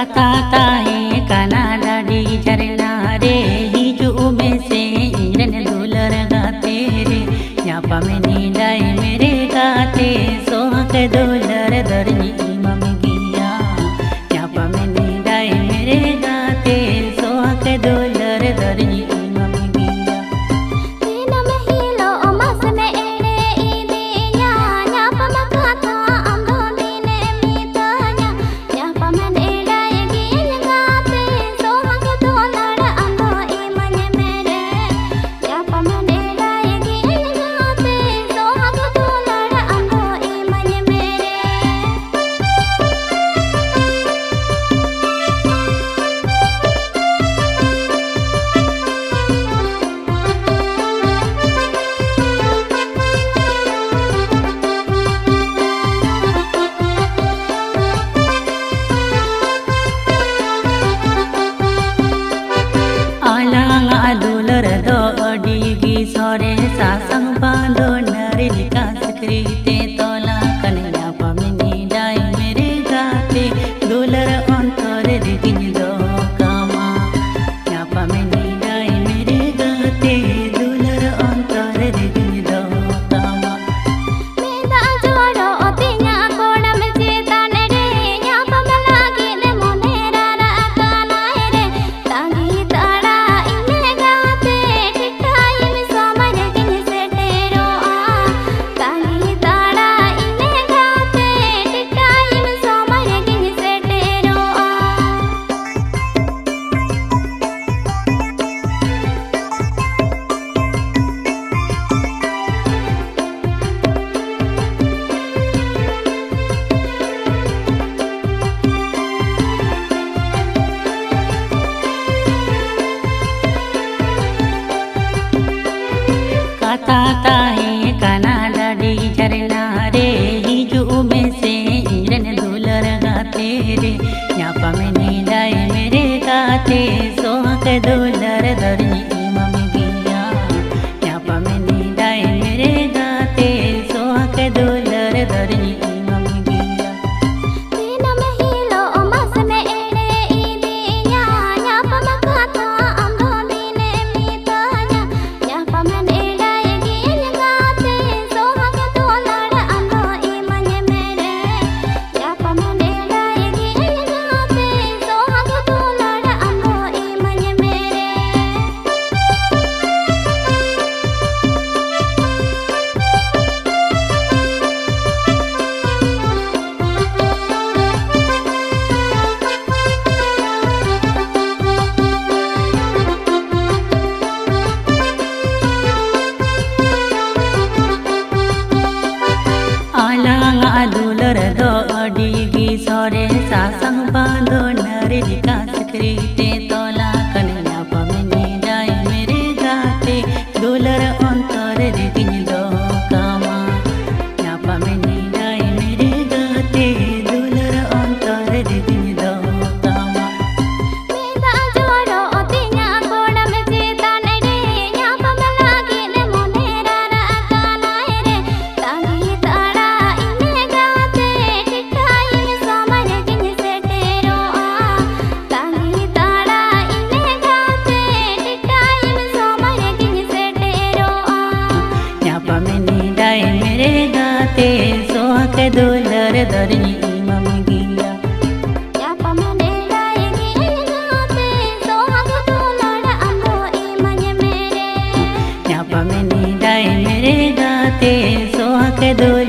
काता ताहे काना डाडी झरना रे हिजू में से इंजन दुलर गाते रे न्यापा में नीडाई मेरे गाते सोहक दुलर दरनी इमम गिया न्यापा में नीडाई मेरे गाते सोहक दुलर दरनी इमम गिया तीन महिलो अमस में एड़े ईदी न्या न्यापा में काथा अंधो दीने मीतान्या न्यापा में दुलर दो अडीगी सोरे सासंग बांधो नरेली का सक्रीते तोला कन्या पमिनी डाई मेरे गाते दुलर अंतर दिगिन दो कामा या पमिनी डाई मेरे गाते दुलर अंतर दिगिन दो कामा मेदा जोड़ो ओतिन्या कोड़ा में चेतन रे या पमलागी ने मोनेरा राकाना रे तांगी ताड़ा काता है काना डाडी झरना रे हिजू में से इंजन दुलर गाते रे न्यापा में नीडाई मेरे गाते सोहक दुलर दरनी इमम गिया न्यापा में नीडाई मेरे गाते सोहक दुलर दरनी इमम गिया तीन महिलो अमस में एड़े ईदी न्या न्यापा में काथा अंधो दीने मीतान्या न्यापा में दुलर दो अडीगी सोरे सासंग बांधो नरेली का सक्रीते तोला कन्या पमिनी डाई मेरे गाते दुलर अंतर दिगिन दो कामा न्या पमिनी डाई मेरे गाते दुलर अंतर दिगिन दो कामा मेदा जोड़ो ओतिन्या कोड़ा में चेतन रे न्या पमलागी ने मोनेरा राकाना रे तांगी ताड़ा मेरे गाते सोहक दुलर दरनी इमम गिया न्यापा में नीडाई गाते सोहक दुलर अंधो इमम मेरे न्यापा में नीडाई मेरे गाते सोहक दुलर